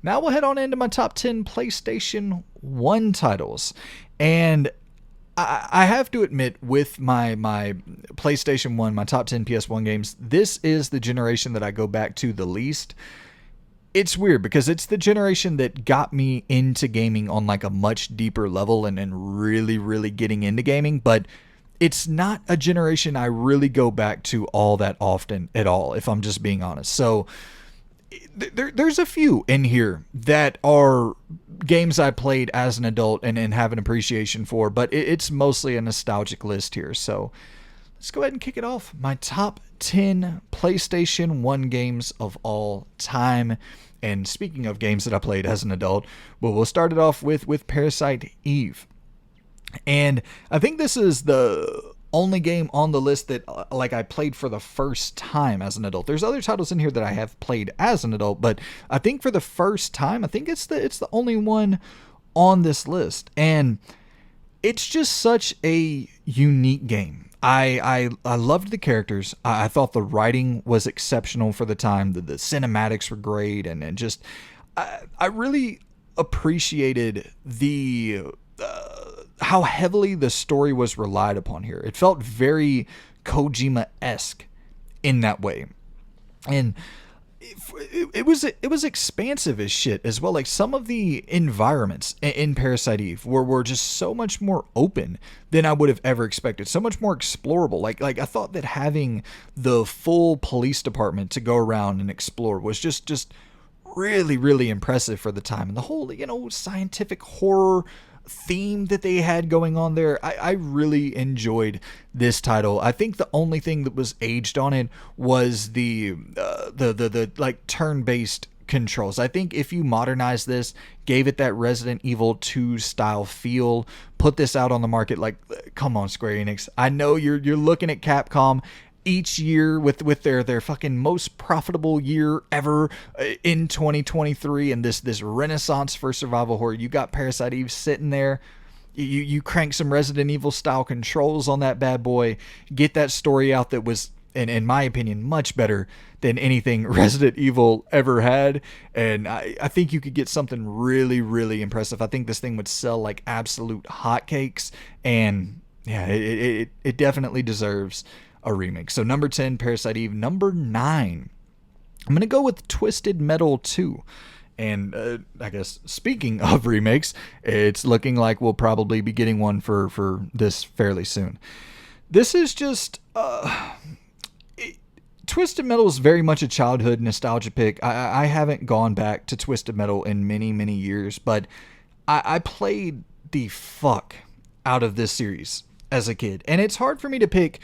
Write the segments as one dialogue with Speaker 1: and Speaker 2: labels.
Speaker 1: Now we'll head on into my top 10 PlayStation 1 titles. And I have to admit, with my PlayStation 1, my top 10 PS1 games, this is the generation that I go back to the least. It's weird because it's the generation that got me into gaming on like a much deeper level and really, really getting into gaming. But it's not a generation I really go back to all that often at all, if I'm just being honest. So there's a few in here that are games I played as an adult and have an appreciation for, but it's mostly a nostalgic list here. So let's go ahead and kick it off. My top 10 PlayStation 1 games of all time. And speaking of games that I played as an adult, well, we'll start it off with Parasite Eve. And I think this is the only game on the list that like I played for the first time as an adult. There's other titles in here that I have played as an adult, but I think for the first time, I think it's the only one on this list. And it's just such a unique game. I loved the characters. I thought the writing was exceptional for the time. The cinematics were great, and just I really appreciated the how heavily the story was relied upon here. It felt very Kojima-esque in that way, and it was expansive as shit as well. Like some of the environments in Parasite Eve were just so much more open than I would have ever expected. So much more explorable. Like I thought that having the full police department to go around and explore was just really, really impressive for the time. And the whole, scientific horror theme that they had going on there, I really enjoyed this title. I think the only thing that was aged on it was the like turn-based controls. I think if you modernize this, gave it that Resident Evil 2 style feel, put this out on the market, like, come on, Square Enix. I know you're looking at Capcom each year with their fucking most profitable year ever in 2023, and this renaissance for survival horror. You got Parasite Eve sitting there. You crank some Resident Evil style controls on that bad boy, get that story out that was, in my opinion, much better than anything Resident Evil ever had. And I think you could get something really, really impressive. I think this thing would sell like absolute hotcakes, and yeah, it definitely deserves a remake. So number 10, Parasite Eve. Number 9, I'm going to go with Twisted Metal 2. And I guess speaking of remakes, it's looking like we'll probably be getting one for this fairly soon. This is just... Twisted Metal is very much a childhood nostalgia pick. I haven't gone back to Twisted Metal in many, many years, but I played the fuck out of this series as a kid. And it's hard for me to pick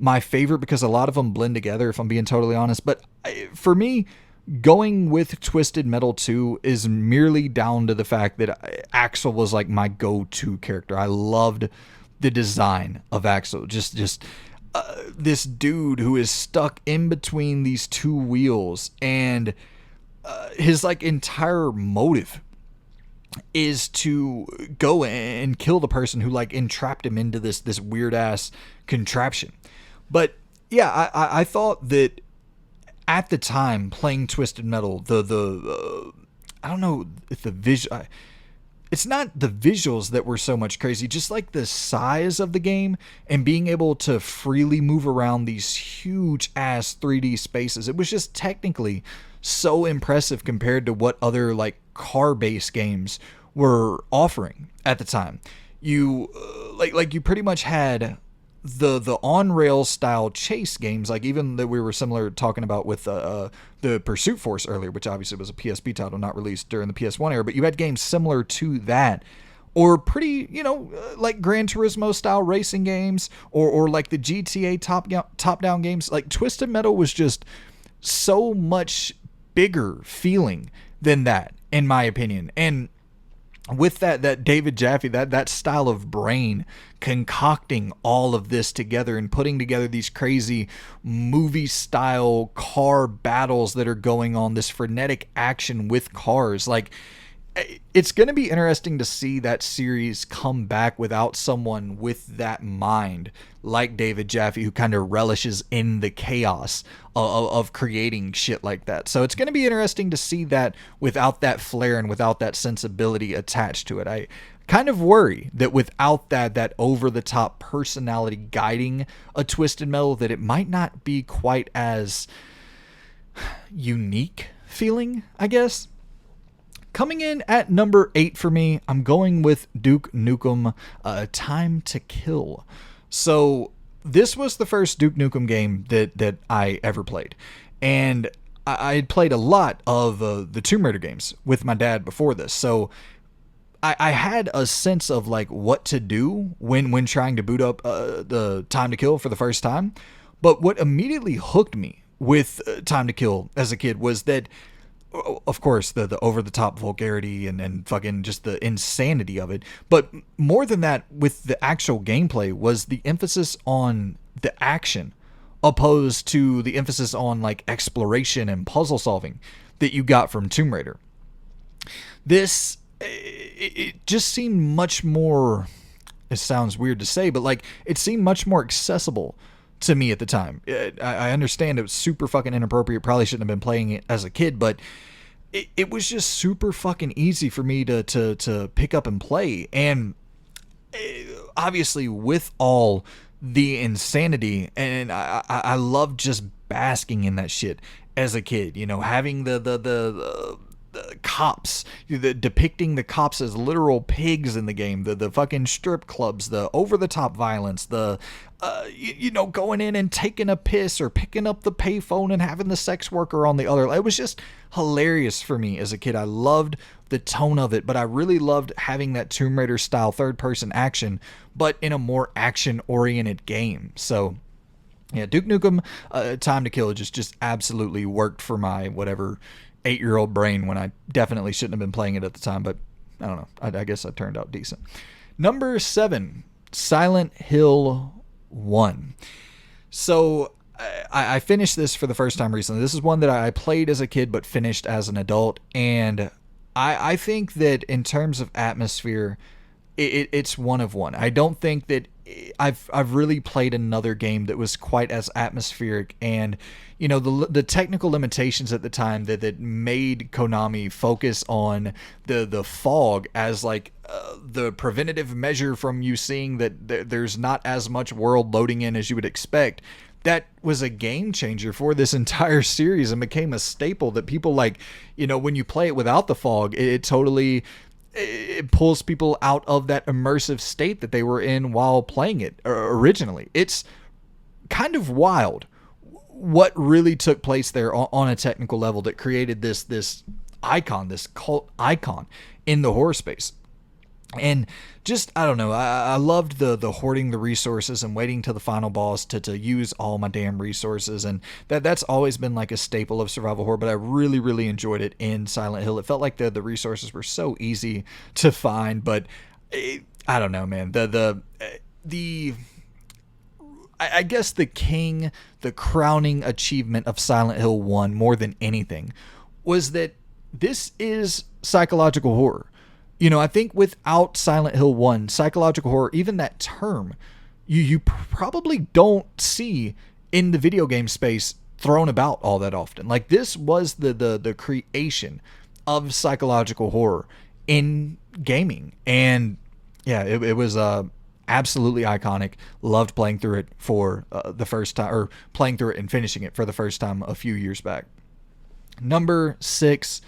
Speaker 1: my favorite because a lot of them blend together, if I'm being totally honest. But for me, going with Twisted Metal 2 is merely down to the fact that Axel was like my go-to character. I loved the design of Axel. Just this dude who is stuck in between these two wheels, and his like entire motive is to go and kill the person who like entrapped him into this weird ass contraption. But yeah, I thought that at the time playing Twisted Metal, the I don't know if the visual, it's not the visuals that were so much crazy, just like the size of the game and being able to freely move around these huge ass 3D spaces. It was just technically so impressive compared to what other like car-based games were offering at the time. You like you pretty much had the on-rail style chase games, like even that we were similar talking about with the Pursuit Force earlier, which obviously was a PSP title not released during the PS1 era, but you had games similar to that, or pretty, like Gran Turismo style racing games, or like the GTA top-down games. Like Twisted Metal was just so much bigger feeling than that, in my opinion. And with that David Jaffe, that style of brain concocting all of this together and putting together these crazy movie style car battles that are going on, this frenetic action with cars, like it's going to be interesting to see that series come back without someone with that mind like David Jaffe, who kind of relishes in the chaos of creating shit like that. So it's going to be interesting to see that without that flair and without that sensibility attached to it. I kind of worry that without that over the top personality guiding a Twisted Metal, that it might not be quite as unique feeling, I guess. Coming in at number 8 for me, I'm going with Duke Nukem, Time to Kill. So this was the first Duke Nukem game that I ever played. And I had played a lot of the Tomb Raider games with my dad before this. So I had a sense of like what to do when trying to boot up the Time to Kill for the first time. But what immediately hooked me with Time to Kill as a kid was that, of course, the over-the-top vulgarity and fucking just the insanity of it. But more than that, with the actual gameplay, was the emphasis on the action opposed to the emphasis on like exploration and puzzle solving that you got from Tomb Raider. This, it just seemed much more, it sounds weird to say, but like it seemed much more accessible to me at the time. I understand it was super fucking inappropriate. Probably shouldn't have been playing it as a kid, but it was just super fucking easy for me to pick up and play. And obviously with all the insanity, and I love just basking in that shit as a kid, you know, having the cops, depicting the cops as literal pigs in the game, the fucking strip clubs, the over-the-top violence, the going in and taking a piss or picking up the payphone and having the sex worker on the other. It was just hilarious for me as a kid. I loved the tone of it, but I really loved having that Tomb Raider style third-person action, but in a more action-oriented game. So yeah, Duke Nukem, Time to Kill just absolutely worked for my whatever 8-year-old brain when I definitely shouldn't have been playing it at the time, but I don't know. I guess I turned out decent. Number 7, Silent Hill 1. So I finished this for the first time recently. This is one that I played as a kid but finished as an adult, and I think that in terms of atmosphere, it's one of one. I don't think that I've really played another game that was quite as atmospheric, and you know, the technical limitations at the time that made Konami focus on the fog as like the preventative measure from you seeing that there's not as much world loading in as you would expect. That was a game changer for this entire series and became a staple that people like, you know, when you play it without the fog, it totally, it pulls people out of that immersive state that they were in while playing it originally. It's kind of wild what really took place there on a technical level that created this icon, this cult icon in the horror space. And just, I don't know, I loved the hoarding the resources and waiting till the final boss to use all my damn resources. And that's always been like a staple of survival horror, but I really, really enjoyed it in Silent Hill. It felt like the resources were so easy to find, but I don't know, man. I guess the crowning achievement of Silent Hill 1 more than anything was that this is psychological horror. You know, I think without Silent Hill 1, psychological horror, even that term, you probably don't see in the video game space thrown about all that often. Like, this was the creation of psychological horror in gaming. And yeah, it was absolutely iconic. Loved playing through it for the first time, or playing through it and finishing it for the first time a few years back. Number 6,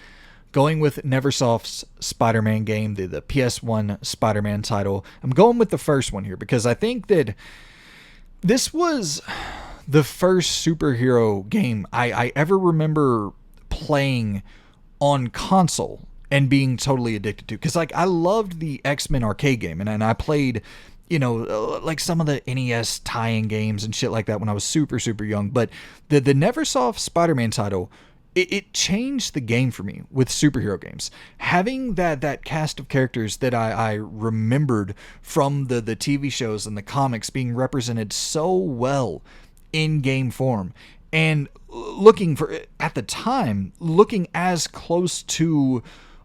Speaker 1: going with Neversoft's Spider-Man game, the PS1 Spider-Man title. I'm going with the first one here because I think that this was the first superhero game I ever remember playing on console and being totally addicted to. Because like I loved the X-Men arcade game, and I played, you know, like some of the NES tie-in games and shit like that when I was super, super young. But the Neversoft Spider-Man title, it changed the game for me with superhero games. Having that cast of characters that I remembered from the TV shows and the comics being represented so well in game form, and looking for, at the time, looking as close to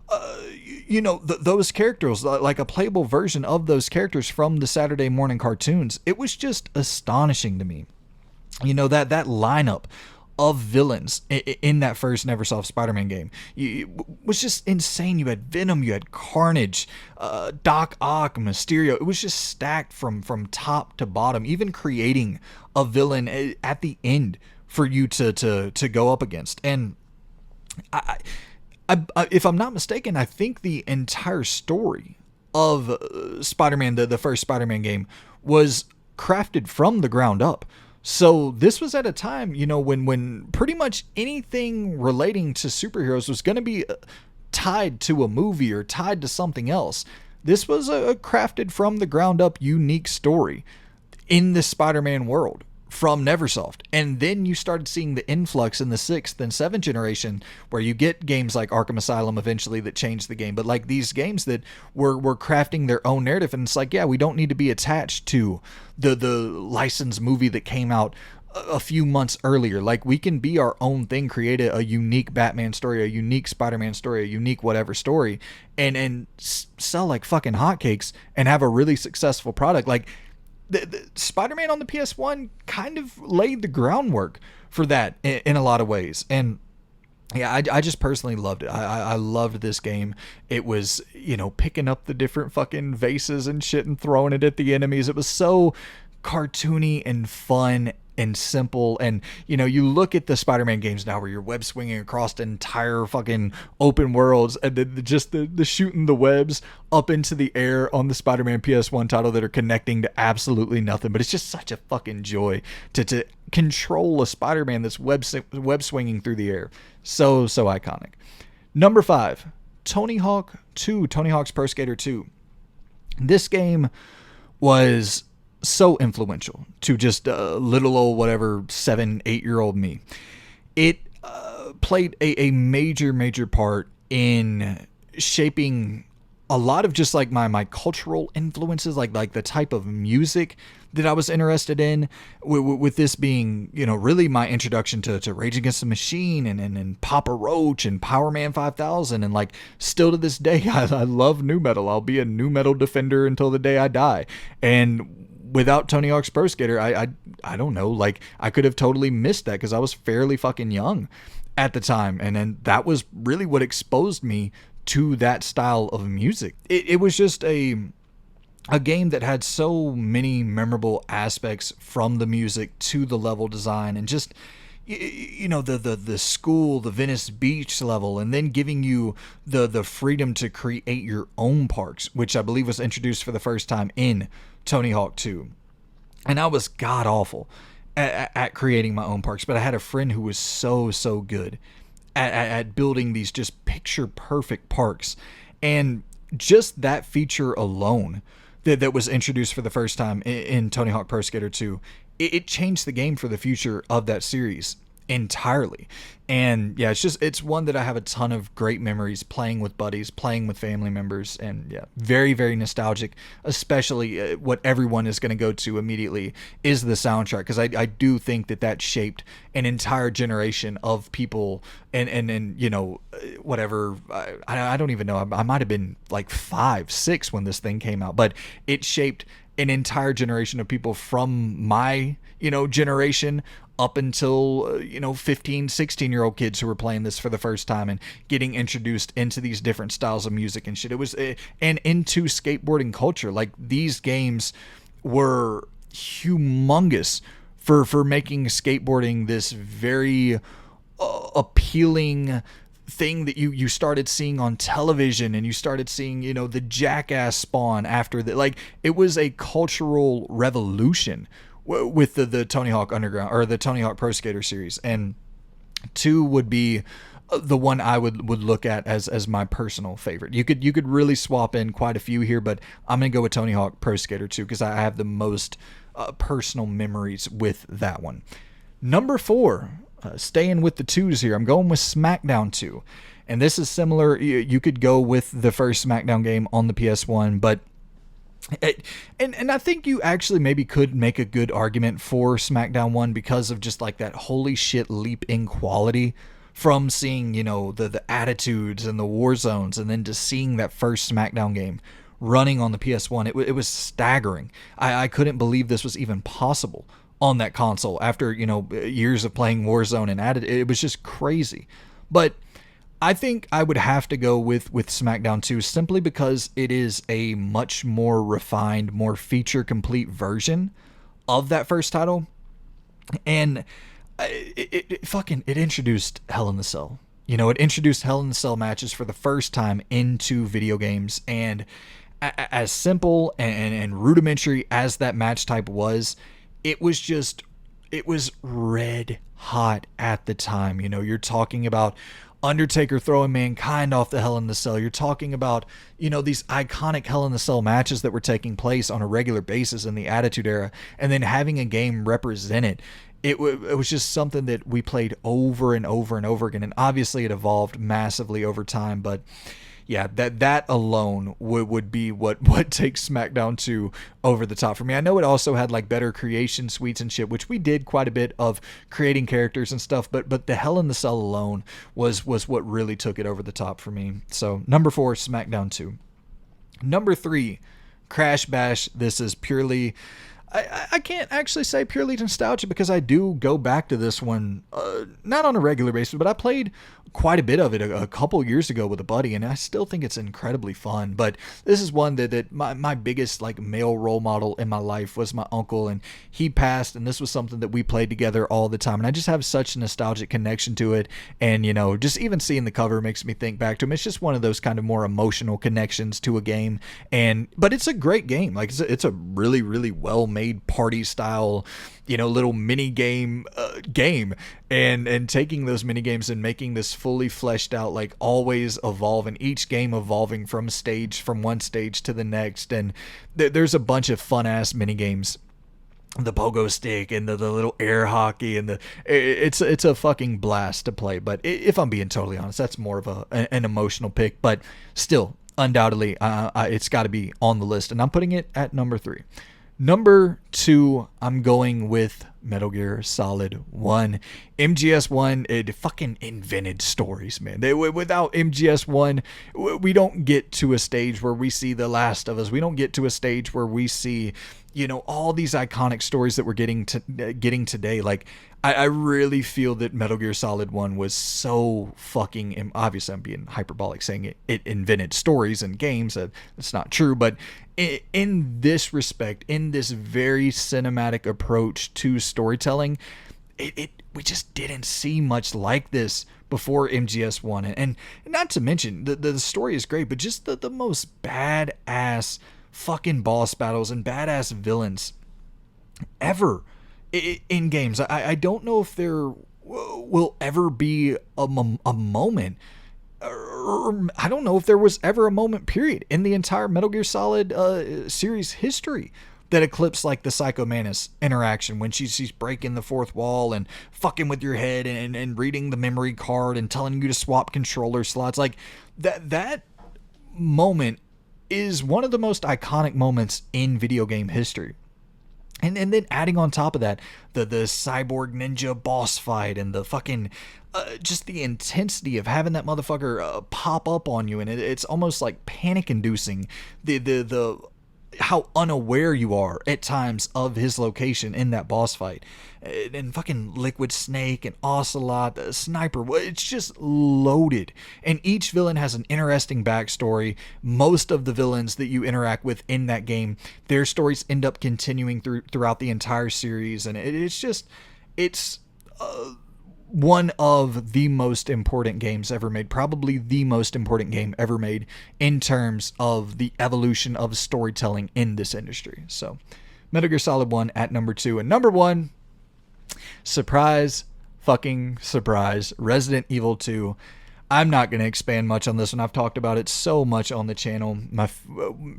Speaker 1: those characters, like a playable version of those characters from the Saturday morning cartoons, it was just astonishing to me. That lineup of villains in that first Neversoft Spider-Man game was just insane. You had Venom, you had Carnage, Doc Ock, Mysterio. It was just stacked from top to bottom, even creating a villain at the end for you to go up against. And if I'm not mistaken, I think the entire story of Spider-Man, the first Spider-Man game, was crafted from the ground up. So this was at a time, when pretty much anything relating to superheroes was going to be tied to a movie or tied to something else. This was a crafted from the ground up unique story in the Spider-Man world from Neversoft. And then you started seeing the influx in the 6th and 7th generation, where you get games like Arkham Asylum eventually that changed the game, but like these games that were crafting their own narrative. And it's like, yeah, we don't need to be attached to the licensed movie that came out a few months earlier. Like, we can be our own thing, create a unique Batman story, a unique Spider-Man story, a unique whatever story, and sell like fucking hotcakes and have a really successful product. Like, the Spider-Man on the PS1 kind of laid the groundwork for that in a lot of ways. And yeah, I just personally loved it. I loved this game. It was, picking up the different fucking vases and shit and throwing it at the enemies. It was so cartoony and fun and simple. And you look at the Spider-Man games now where you're web swinging across the entire fucking open worlds, and then just the shooting the webs up into the air on the Spider-Man PS1 title that are connecting to absolutely nothing. But it's just such a fucking joy to control a Spider-Man that's web swinging through the air. So iconic. Number 5, Tony Hawk 2, Tony Hawk's Pro Skater 2. This game was so influential to just little old whatever 7-8-year-old me. It played a major part in shaping a lot of just like my cultural influences, like the type of music that I was interested in, with this being, really my introduction to Rage Against the Machine and Papa Roach and Power Man 5000. And like, still to this day, I love nu metal. I'll be a nu metal defender until the day I die. And without Tony Hawk's Pro Skater, I don't know, like, I could have totally missed that because I was fairly fucking young at the time. And then that was really what exposed me to that style of music. It was just a game that had so many memorable aspects, from the music to the level design, and just the school, the Venice Beach level, and then giving you the freedom to create your own parks, which I believe was introduced for the first time in Tony Hawk 2. And I was god awful at creating my own parks, but I had a friend who was so good at building these just picture perfect parks. And just that feature alone that was introduced for the first time in Tony Hawk Pro Skater 2, it changed the game for the future of that series entirely. And yeah, it's one that I have a ton of great memories playing with buddies, playing with family members, and yeah, very nostalgic. Especially what everyone is going to go to immediately is the soundtrack, because I do think that shaped an entire generation of people. And whatever, I don't even know, I might have been like 5, 6 when this thing came out, but it shaped an entire generation of people from my generation up until 15, 16-year-old kids who were playing this for the first time and getting introduced into these different styles of music and shit. It was and into skateboarding culture. Like, these games were humongous for making skateboarding this very appealing thing that you started seeing on television, and you started seeing the Jackass spawn after that. Like, it was a cultural revolution with the Tony Hawk Underground, or the Tony Hawk Pro Skater series. And 2 would be the one I would look at as my personal favorite. You could really swap in quite a few here, but I'm gonna go with Tony Hawk Pro Skater 2 because I have the most personal memories with that one. Number 4, staying with the 2s here, I'm going with SmackDown 2. And this is similar. You could go with the first SmackDown game on the PS1, but and I think you actually maybe could make a good argument for SmackDown 1 because of just like that holy shit leap in quality from seeing, the attitudes and the war zones, and then to seeing that first SmackDown game running on the PS1, it was staggering. I couldn't believe this was even possible on that console after, years of playing Warzone and added. It was just crazy. But I think I would have to go with SmackDown 2 simply because it is a much more refined, more feature complete version of that first title. And it introduced Hell in the Cell. It introduced Hell in the Cell matches for the first time into video games. And as simple and rudimentary as that match type was, it was red hot at the time. You're talking about Undertaker throwing Mankind off the Hell in the Cell. You're talking about, these iconic Hell in the Cell matches that were taking place on a regular basis in the Attitude Era, and then having a game represent it. It was just something that we played over and over and over again, and obviously it evolved massively over time, but yeah, that alone would be what takes SmackDown 2 over the top for me. I know it also had like better creation suites and shit, which we did quite a bit of creating characters and stuff, but the Hell in the Cell alone was what really took it over the top for me. So number 4, SmackDown 2. Number 3, Crash Bash. This is purely... I can't actually say purely nostalgia because I do go back to this one, not on a regular basis, but I played quite a bit of it a couple years ago with a buddy, and I still think it's incredibly fun. But this is one that my biggest like male role model in my life was my uncle, and he passed, and this was something that we played together all the time, and I just have such a nostalgic connection to it. And just even seeing the cover makes me think back to him. It's just one of those kind of more emotional connections to a game, but it's a great game. Like it's a really, really well made party style, little mini game and taking those mini games and making this fully fleshed out, like always evolving, each game evolving from one stage to the next. And there's a bunch of fun ass mini games, the pogo stick and the little air hockey, and it's a fucking blast to play. But if I'm being totally honest, that's more of an emotional pick, but still undoubtedly it's got to be on the list, and I'm putting it at number 3. Number 2, I'm going with Metal Gear Solid 1. MGS1, it fucking invented stories, man. Without MGS1, we don't get to a stage where we see The Last of Us. We don't get to a stage where we see, all these iconic stories that we're getting today. Like, I really feel that Metal Gear Solid 1 was so fucking... Obviously, I'm being hyperbolic saying it invented stories and games. That's not true, but in this respect, in this very cinematic approach to storytelling, we just didn't see much like this before MGS1. And not to mention, the story is great, but just the most badass fucking boss battles and badass villains ever in games. I don't know if there will ever be a moment, or I don't know if there was ever a moment, period, in the entire Metal Gear Solid series history that eclipsed like the Psycho Mantis interaction when she's breaking the fourth wall and fucking with your head and reading the memory card and telling you to swap controller slots. Like that moment is one of the most iconic moments in video game history. And then adding on top of that, the cyborg ninja boss fight and the fucking just the intensity of having that motherfucker pop up on you, and it's almost like panic inducing. The how unaware you are at times of his location in that boss fight, and fucking Liquid Snake and Ocelot, the sniper. It's just loaded, and each villain has an interesting backstory. Most of the villains that you interact with in that game, their stories end up continuing throughout the entire series, and it's one of the most important games ever made, probably the most important game ever made in terms of the evolution of storytelling in this industry. So Metal Gear Solid 1 at number 2. And number 1, surprise, fucking surprise, Resident Evil 2. I'm not going to expand much on this one. I've talked about it so much on the channel.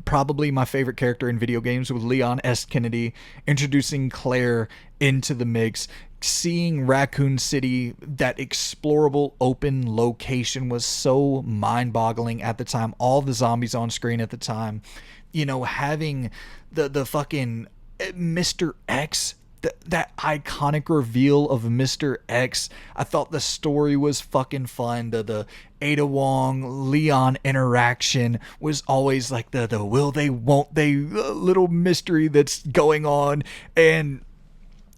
Speaker 1: Probably my favorite character in video games with Leon S. Kennedy, introducing Claire into the mix. Seeing Raccoon City, that explorable open location, was so mind-boggling at the time. All the zombies on screen at the time. Having the fucking Mr. X that iconic reveal of Mr. X. I thought the story was fucking fun. The Ada Wong Leon interaction was always like the will they won't they little mystery that's going on. And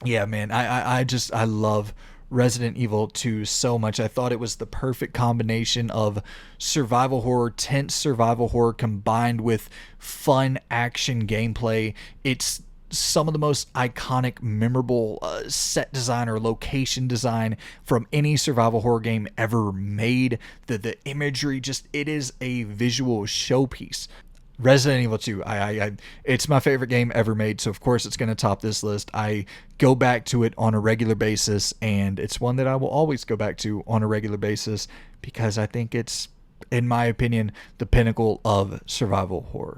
Speaker 1: yeah, man, I love Resident Evil 2 so much. I thought it was the perfect combination of survival horror, tense survival horror combined with fun action gameplay. It's some of the most iconic, memorable set design or location design from any survival horror game ever made. The imagery, just, it is a visual showpiece. Resident Evil 2, it's my favorite game ever made, so of course it's going to top this list. I go back to it on a regular basis, and it's one that I will always go back to on a regular basis because I think it's, in my opinion, the pinnacle of survival horror.